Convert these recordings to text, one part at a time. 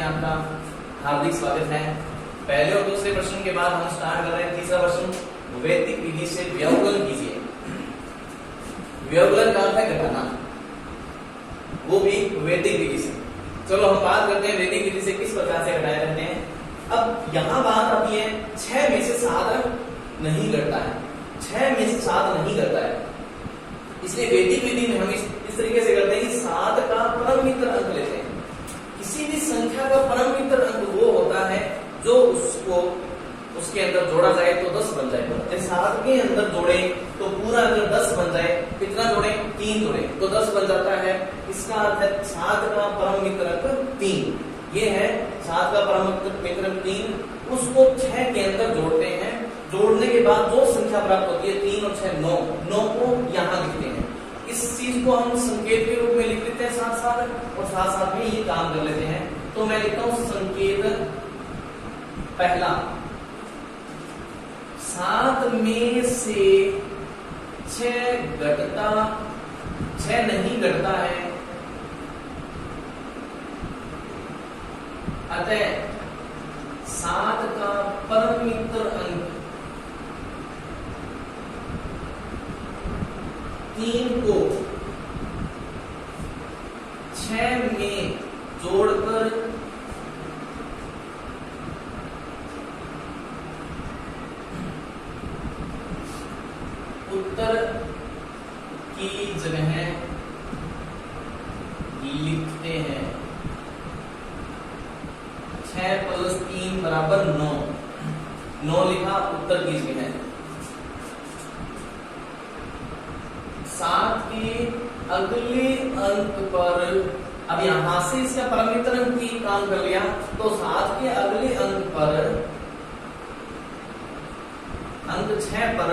आपका हार्दिक स्वागत है। पहले और दूसरे प्रश्न के बाद हम स्टार्ट कर रहे हैं तीसरा प्रश्न। वैदिक विधि से व्यवकलन कीजिए। व्यवकलन का अर्थ है घटाना, वो भी वैदिक विधि से। चलो हम बात करते हैं वैदिक विधि से किस प्रकार से घटाया जाते हैं। अब यहाँ बात आती है 6 में से 7 अंक नहीं घटता है, 6 में से 7 नहीं घटता है, इसलिए वैदिक विधि में हम इस तरीके से करते हैं कि 7 का परम मित्र अंक लेते हैं। किसी भी संख्या का परम मित्र अंक वो होता है जो उसको उसके अंदर जोड़ा जाए तो 10 बन जाए। जैसे 7 के अंदर जोड़े तो पूरा अगर 10 बन जाए, कितना जोड़े? 3 जोड़े तो 10 बन जाता है। इसका अर्थ है 7 का परम मित्र अंक 3। ये है 7 का परम मित्र अंक 3। उसको 6 के अंदर जोड़ते हैं। जोड़ने के बाद जो संख्या प्राप्त होती है 3 और 6 9 को यहाँ लिखते हैं। इस चीज को हम संकेत के रूप में लिख लेते हैं साथ साथ, और साथ साथ में ये काम कर लेते हैं। तो मैं लिखता हूं संकेत पहला, 7 में से 6 घटता, 6 नहीं घटता है, अतः 7 का परम मित्र अंक 3 को 6 में जोड़कर उत्तर की जगह लिखते हैं। 6 + 3 = 9। 9 लिखा, उत्तर की जगह 7 के अगले अंक पर, अब यहां से इसका परम मित्र अंक की काम कर लिया, तो 7 के अगले अंक पर, अंक 6 पर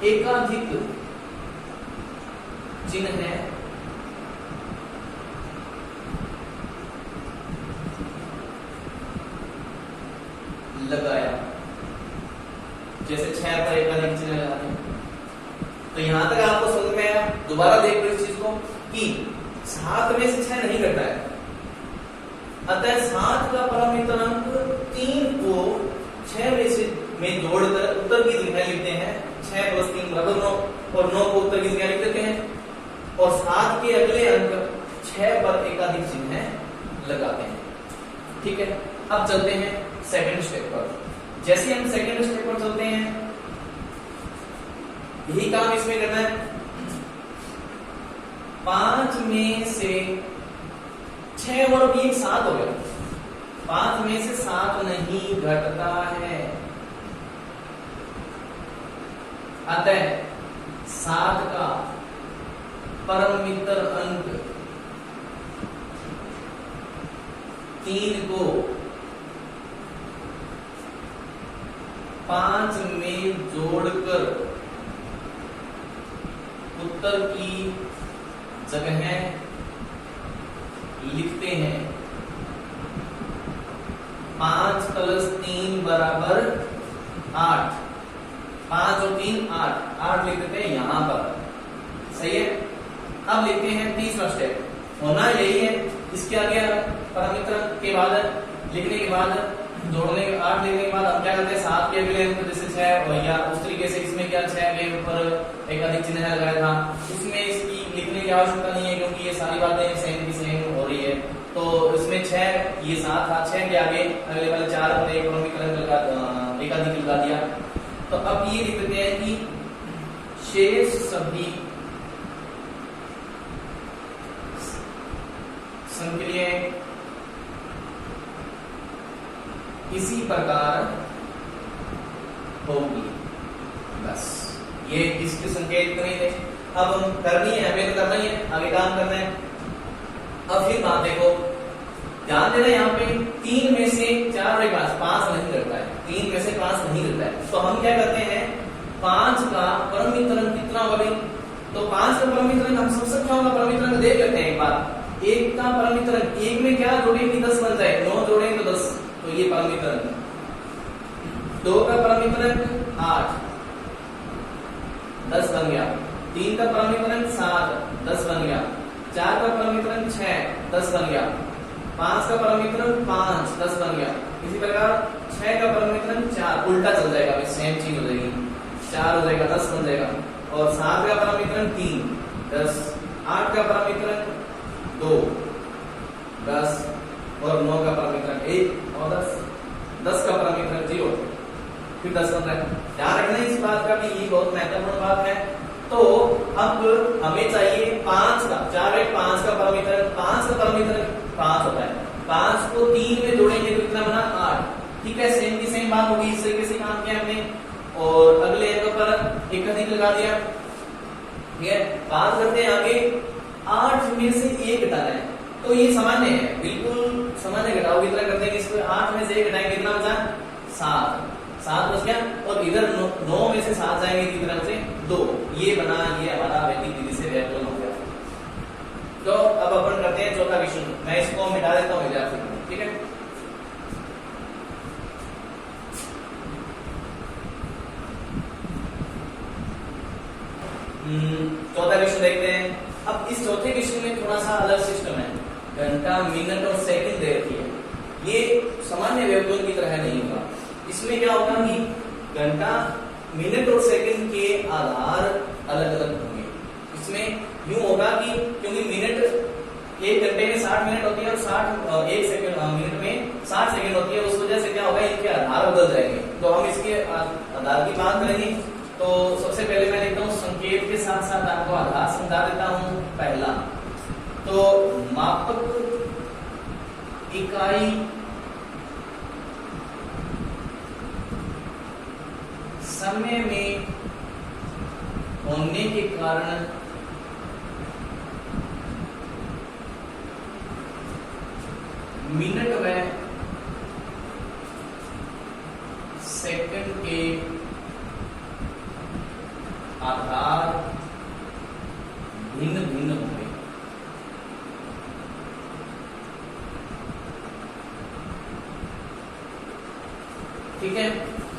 एकाधिक चिन्ह है लगाया। जैसे 6 पर एकाधिक चिन्ह लगाते हैं। तो यहां तक आपको समझ में आया? दोबारा देख लो इस चीज को कि 7 में से 6 नहीं घटता है, अतः 7 का परम मित्र अंक 3 को 6 में जोड़कर उत्तर की जगह लिखते हैं। 6 + 3 = 9, और 9 को उत्तर की जगह लिख देते हैं। और 7 के अगले अंक 6 पर एकाधिक चिन्ह लगाते हैं। ठीक है, अब चलते हैं सेकंड स्टेप पर। जैसे हम सेकंड स्टेप पर चलते हैं, यही काम इसमें करना है। 5 में से 6 और 3 7 हो गया। 5 में से 7 नहीं घटता है, अतः 7 का परम मित्र अंक 3 को 5 में जोड़कर उत्तर की जगह लिखते हैं। 5 + 3 = 8। 5 और 3 8 लिख देते हैं यहां पर। सही है। अब लिखते हैं तीसरा स्टेप। होना यही है, इसके आगे परम मित्र के बाद लिखने के बाद, जोड़ने के 8 लिखने के बाद हम क्या करते हैं? 7 के अगले अंक जैसे 6 या उस तरीके से इसमें क्या 6 के ऊपर एकाधिक चिन्ह लगाया था, उसमें इसकी लिखने की आवश्यकता नहीं है क्योंकि ये सारी बातें सेम की सेम हो रही है। तो इसमें 6, ये 7 था, 6 के आगे अगले वाले 4 पर एक परम मित्र अंक एकाधिक लगा दिया। तो अब ये लिख देते हैं कि शेष सभी संक्रियाएं इसी प्रकार होगी। बस ये इसके संकेत नहीं थे। अब हम करनी है, हमें तो करना ही है, आगे काम करना है। अब फिर बात देखो, ध्यान देना यहाँ पे 3 में से 4 और 5 नहीं करता है। 3 में से 5 नहीं करता है, तो हम क्या करते हैं? 5 का परम मित्र अंक कितना होगा? तो 5 का परम मित्र अंक हम सब संख्याओं का परम मित्र अंक देख लेते हैं एक बार। 1 का परम मित्र अंक 1 में क्या जोड़े कि 10 बन जाए, 9 जोड़े तो 10, तो ये परम मित्र अंक। 2 का परम मित्र अंक 8, 10 बन गया। 3 का परम मित्र अंक 7, 10 बन गया। 4 का परम मित्र अंक 6, 10 बन गया। 5 का परम वितरण 5, 10 बन गया। इसी प्रकार 6 का परम वितरण 4, उल्टा चल जाएगा, सेम चीज हो जाएगी, 4 हो जाएगा, 10 बन जाएगा। और 7 का परम वितरण 3, 10। 8 का परम वितरण 2, 10। और 9 का परम वितरण 1 और 10। 10 का परम वितरण 0, फिर 10 बन रहा है। ध्यान रखना इस बात का भी, ये बहुत महत्वपूर्ण बात है। तो अब हमें चाहिए 5 का, 4 एक 5 का परम वितरण, 5 का परम वितरण 5 होता है। 5 को 3 में जोड़ेंगे तो कितना बना 8। ठीक है, सेम की सेम बात होगी, इस तरीके से काम किया हमने। और अगले एक पर एक अधिक लगा दिया। ठीक है, बात करते हैं आगे। 8 में से 1 घटाना है, तो ये सामान्य है, बिल्कुल सामान्य घटाओ कितना करते हैं इसको। 8 में से 1 घटाएंगे कितना बचा 7, 7 बच गया। और इधर 9 में से 7 जाएंगे कितनी तरफ से 2, ये बना, ये हमारा वैदिक विधि से व्याकरण हो गया। तो अब अपन करते हैं चौथा क्वेश्चन, मैं इसको मिटा देता हूँ विद्यार्थी को, ठीक है। चौथा क्वेश्चन देखते हैं। अब इस चौथे क्वेश्चन में थोड़ा सा अलग सिस्टम है, घंटा, मिनट और सेकंड दे रखी है। ये सामान्य व्याकरण की तरह नहीं होगा। इसमें क्या होगा कि घंटा, मिनट और सेकंड के आधार अलग अलग होंगे। इसमें यूं होगा कि क्योंकि मिनट, एक घंटे में 60 मिनट होती है और 60 एक सेकंड मिनट में 60 सेकंड होती है, उस वजह से क्या होगा इनके आधार बदल जाएंगे। तो हम इसके आधार की बात करेंगे। तो सबसे पहले मैं लिखता हूँ संकेत के साथ साथ आपको आधार समझा देता हूँ। पहला तो मापक इकाई समय में होने के कारण मिनट व सेकंड के आधार भिन्न भिन्न होंगे। ठीक है,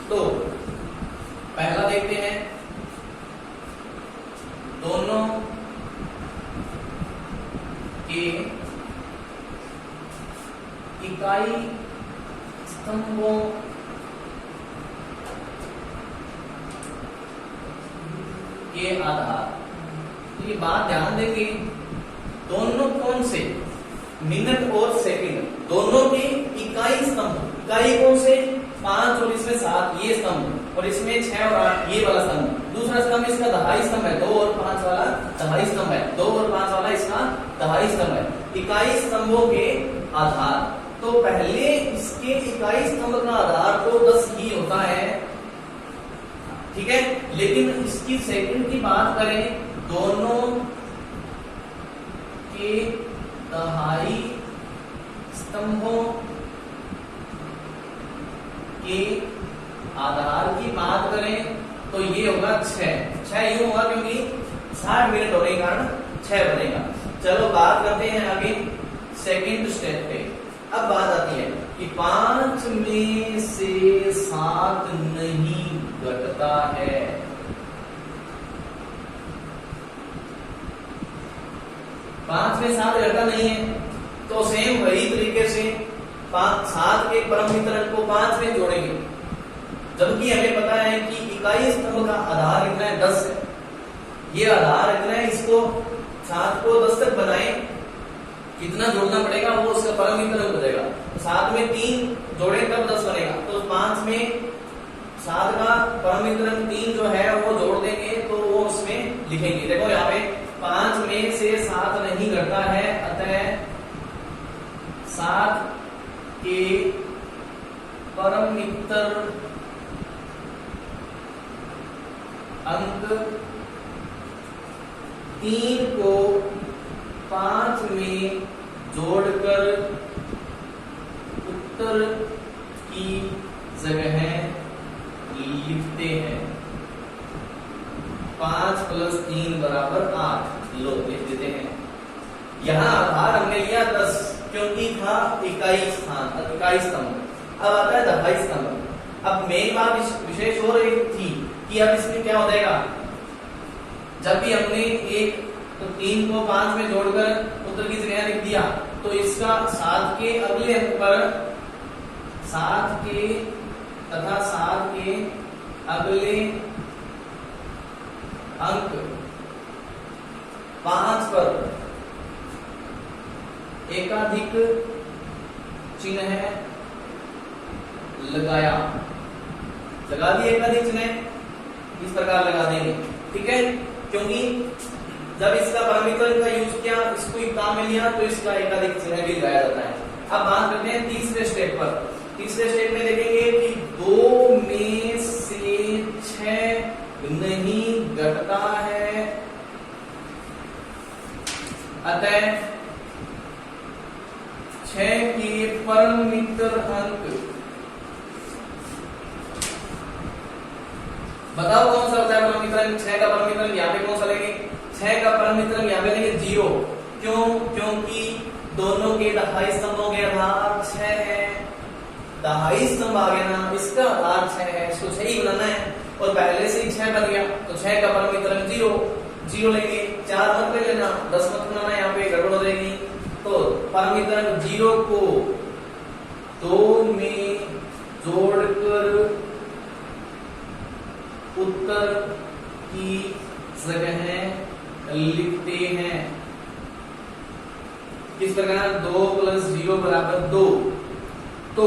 तो पहला देखते हैं, दोनों के इकाई स्तंभों के आधार। तो ये बात ध्यान देंगे, दोनों कौन से, मिनट और सेकंड, दोनों के इकाई स्तंभ, इकाई कौन से 5 और इसमें 7 ये स्तंभ, और इसमें 6 और 8 ये वाला स्तंभ। दूसरा स्तंभ इसका दहाई स्तंभ है, 2 और 5 वाला दहाई स्तंभ है, 2 और 5 वाला इसका दहाई स्तंभ है। इकाई स्तंभों के आधार, तो पहले इसके इकाई स्तंभ का आधार तो 10 ही होता है, ठीक है। लेकिन इसकी सेकंड की बात करें, दोनों के दहाई स्तंभों के आधार की बात करें तो ये होगा 6 यूं होगा क्योंकि 60 मिनट होने के कारण 6 बनेगा। चलो बात करते हैं आगे सेकंड स्टेप पे। अब बात आती है कि 5 में से 7 नहीं घटता है। पांच में 7 घटता नहीं है, तो सेम वही तरीके से 7 के परम वितरण को 5 में जोड़ेंगे, जबकि हमें पता है कि इकाई स्तंभ का आधार कितना है 10 है। ये आधार इतना है, इसको 7 को 10 तक बनाए, कितना जोड़ना पड़ेगा वो उसका परम वितरण हो जाएगा। तो 7 में 3 जोड़े तब 10 बनेगा, तो 5 में 7 का परम वितरण 3 जो है वो जोड़ देंगे तो वो उसमें लिखेंगे। देखो यहाँ पे 5 में से 7 नहीं घटता है, अतः 7 के परम वितरण अंक 3 को 5 में जोड़कर उत्तर की जगह लिखते हैं। 5 + 3 = 8 लो लिख देते हैं। यहां आधार हमने लिया 10 क्योंकि था इकाई स्थान, इकाई स्तंभ। अब आता है दहाई स्तंभ। अब मेन बात विशेष हो रही थी कि अब इसमें क्या हो जाएगा, जब भी हमने 1 तो 3 को 5 में जोड़कर उत्तर की जगह लिख दिया, तो इसका 7 के अगले अंक पर 7 के तथा 7 के अगले अंक 5 पर एकाधिक चिन्ह लगाया। लगा दिए एकाधिक चिन्ह, इस प्रकार लगा देंगे, ठीक है। क्योंकि जब इसका परमित्र का यूज किया, इसको एक काम में लिया, तो इसका एकाधिक चिन्ह भी लगाया जाता है। अब बात करते हैं तीसरे स्टेप पर। तीसरे स्टेप में देखेंगे कि 2 में से 6 नहीं घटता है, अतः 6 के परमित्र अंक, बताओ कौन सा होता है परमित्र अंक? 6 का परमित्र अंक यहाँ पे कौन सा लेंगे? 6 का परमित्र अंक यहाँ पे लेंगे 0। क्यों? क्योंकि दोनों के दहाई स्तंभों के आधार 6 है। दहाई स्तंभ आ गया ना, इसका आधार 6 है, इसको 6 ही बनाना है, और पहले से ही 6 बन गया, तो 6 का परमित्र अंक 0 लेंगे। 4 मत ले लेना, 10 मत बनाना, यहाँ पे गड़बड़ हो जाएगी। तो परमित्र अंक 0 को 2 में जोड़कर उत्तर की जगह लिखते हैं। किस प्रकार? 2 + 0 = 2, तो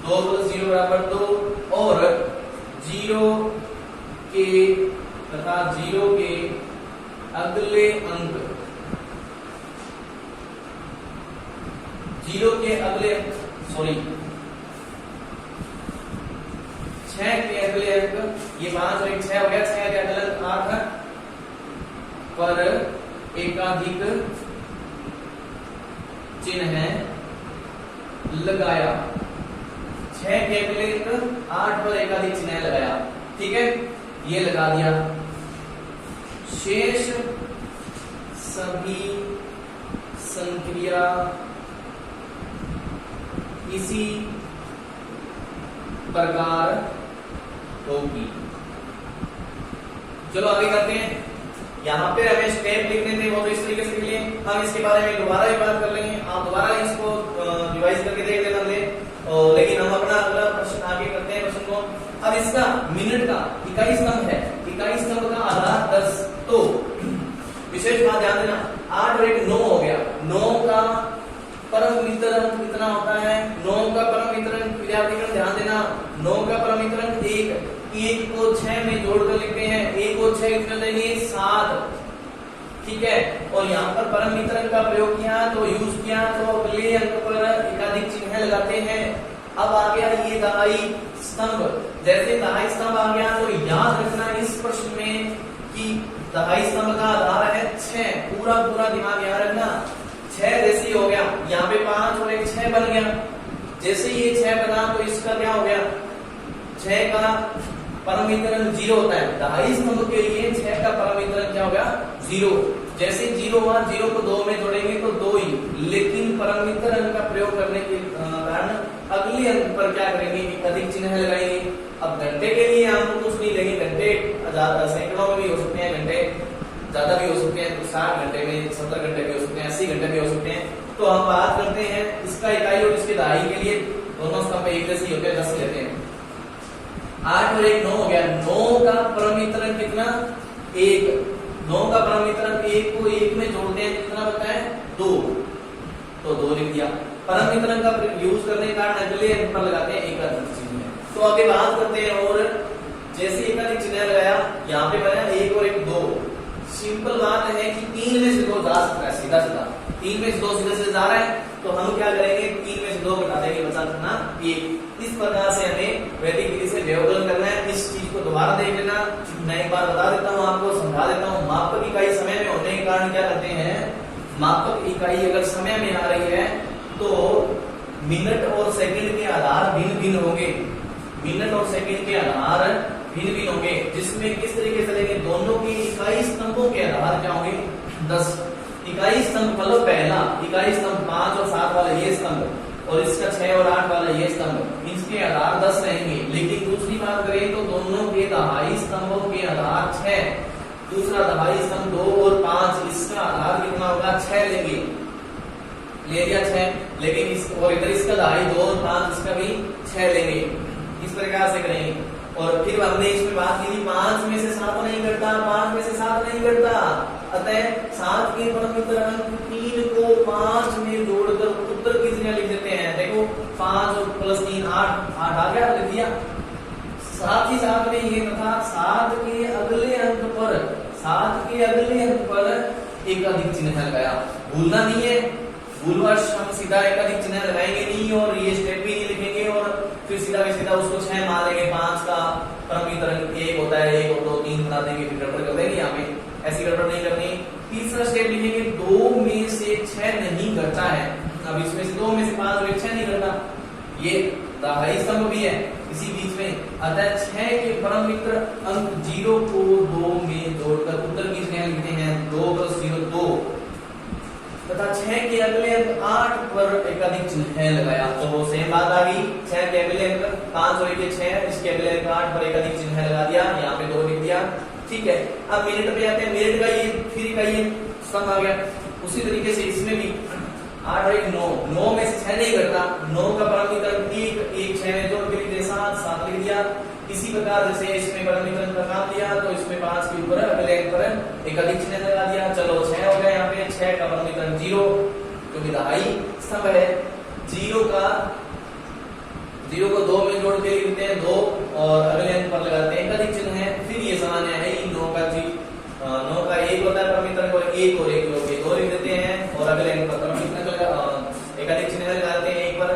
2 + 0 = 2, और 0 के तथा 0 के अगले अंक, 0 के अगले, सॉरी 6 के अगले अंक, ये 5 और 1 6 हो गया, 6 के अगले अंक 8 पर एकाधिक चिन्ह लगाया। 6 के अगले अंक 8 पर एकाधिक चिन्ह लगाया, ठीक है, ये लगा दिया। शेष सभी संक्रिया इसी प्रकार होगी। चलो आगे करते हैं। यहाँ पे हमें स्टेप लिखने थे, वो तो इस तरीके से लिए, हम इसके बारे में दोबारा ही बात कर लेंगे। आप दोबारा इसको रिवाइज करके देख लेना ले, लेकिन हम अपना अगला प्रश्न आगे करते हैं। प्रश्न को अब इसका मिनट का इकाई स्तंभ है, इकाई स्तंभ का आधार 10, तो विशेष बात ध्यान देना, 8 और 1 9 हो गया। 9 का परमित्र अंक कितना होता है? 9 का परमित्र अंक, विद्यार्थीगण ध्यान देना, 9 का परमित्र अंक 1 को 6 में जोड़कर लिखते हैं। 1 को 6 कितना देंगे? 7, ठीक है। और यहाँ पर परमित्र अंक का प्रयोग किया, तो यूज किया, तो अगले अंक पर एकाधिक चिन्ह लगाते हैं। अब आ गया ये दहाई स्तंभ। जैसे दहाई स्तंभ आ गया, तो याद रखना इस प्रश्न में कि दहाई स्तंभ का आधार है 6, पूरा दिमाग याद रखना। 6 जैसे हो गया, यहाँ पे 5 और 1 6 बन गया। जैसे ये 6 बना, तो इसका क्या हो गया? 6 का परमित्र अंक 0 होता है। दहाई स्तंभ के लिए 6 का परमित्र अंक क्या हो गया? 0। जैसे 0 हुआ, 0 को 2 में जोड़ेंगे तो 2 ही, लेकिन परमित्र अंक का प्रयोग करने के कारण अगले अंक पर क्या करेंगे? अधिक चिन्ह लगाएंगे। अब घंटे के लिए हम कुछ नहीं लेंगे, घंटे सैकड़ों में भी हो सकते हैं, घंटे ज्यादा भी हो सकते हैं, 60 घंटे में 70 घंटे भी हो सकते हैं, 80 घंटे भी हो सकते हैं। तो हम बात करते हैं इसका इकाई और इसके दहाई के लिए, दोनों स्तंभ एक जैसे ही होते हैं, 10 लेते हैं। 8 और 1 9 हो गया। 9 का परमित्र अंक कितना? 1। 9 का परमित्र अंक 1 को 1 में जोड़ते हैं, कितना बनता है? 2, तो 2 लिख दिया। परमित्र अंक का यूज करने के कारण अगले अंक पर लगाते हैं एकाधिक चिन्ह। तो आगे बात करते हैं, और जैसे एकाधिक चिन्ह लगाया, यहाँ पे बना 1 और 1 2। सिंपल बात है कि 3 में से 2 जा सकता है, सीधा 3 में से 2 सीधे जा रहा है, तो हम क्या करेंगे? 3 में से 2 घटा देंगे, बचा करना 1। इस प्रकार से हमें वैदिक विधि से व्यवकलन करना है। इस चीज को दोबारा देख लेना, मैं एक बार बता देता हूँ आपको, समझा देता हूँ। मापक इकाई समय में होने के कारण क्या करते हैं? मापक इकाई अगर समय में आ रही है, तो मिनट और सेकंड के आधार भिन्न भिन्न होंगे। मिनट और सेकंड के आधार भिन्न भिन्न होंगे, जिसमें किस तरीके से लेंगे? दोनों के इकाई स्तंभों के आधार क्या होंगे? 10। इकाई स्तंभ मतलब पहला इकाई स्तंभ 5 और 7 वाला ये स्तंभ, और इसका 6 और 8 वाला ये स्तंभ, इसके आधार 10 रहेंगे। लेकिन दूसरी बात करें तो दोनों के दहाई स्तंभों के आधार 6, दूसरा दहाई स्तंभ 2 और 5, इसका आधार कितना होगा? 6 लेंगे। ले लिया 6, लेकिन इस और इधर इसका दहाई 2 और 5, इसका भी 6 लेंगे, इस प्रकार से करेंगे। और फिर हमने इसमें बात की थी 5 में से 7 नहीं घटता, 5 में से 7 नहीं घटता, अतः 7 के परमित्र अंक 3 को 5 में जोड़कर उत्तर की जगह लिख देते हैं। देखो 5 और प्लस 3 8 आ गया, लिख दिया। साथ ही साथ में ये तथा 7 के अगले अंक पर एक अधिक चिन्ह लगाया, भूलना नहीं है, भूलवश हम सीधा एक अधिक चिन्ह लगाएंगे नहीं और ये स्टेप भी नहीं लिखेंगे और फिर सीधा उसको 6 मान लेंगे। 5 का परमित्र अंक 1 होता है, 1 और 2 3 बना देंगे, फिर गड़बड़ कर देंगे। यहाँ पे ऐसी गड़बड़ नहीं करनी। तीसरा स्टेप लिखेंगे 2 में से 6 नहीं घटता है। अब इसमें से 2 में से 5 और 6 नहीं घटता, ये दहाई स्तंभ भी है इसी बीच में, अतः 6 के परमित्र अंक 0 को 2 में जोड़कर उत्तर की जगह लिखते हैं 2 + 0 2, तथा 6 के अगले अंक 8 पर एक अधिक चिन्ह लगाया। तो सेम बात आ गई, 6 के अगले अंक 5 और 1 6, इसके अगले अंक 8 पर एक अधिक चिन्ह लगा दिया, यहाँ पे 2 लिख दिया। ठीक है, अब मिनट पे आते हैं। मिनट का ये फ्री का ये स्तंभ आ गया। उसी तरीके से इसमें भी 8 और 1 9, 9 में से 6 नहीं घटता, 9 का परमित्र अंक 1 6 में जोड़ के लिख दिया 7 लिख दिया। इसी प्रकार जैसे इसमें परमित्र अंक का काम दिया तो इसमें 5 के ऊपर अगले अंक पर एक अधिक चिन्ह लगा दिया। चलो 6 हो गया, यहाँ पे 6 का परमित्र अंक 0, क्योंकि दहाई स्तंभ है। 0 को 2 में जोड़ के लिखते हैं 2 और अगले अंक पर लगाते हैं एक अधिक चिन्ह है। फिर ये सामान्य है, 9 का 1 होता है परमित्र अंक, और 1 और 1 जोड़ के 2 लिख देते हैं और अगले अंक पर परमित्र एक अधिक चिन्ह लगाते हैं। 1 पर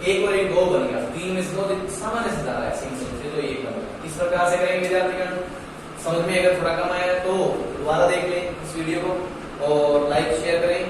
1 और 1 2 बन गया, 3 में से 2 सामान्य से दारा है, सिंपल से तो 1 बन गया। इस प्रकार से करेंगे विद्यार्थीगण। समझ में अगर थोड़ा कम आया तो दोबारा देख लें इस वीडियो को और लाइक शेयर करें।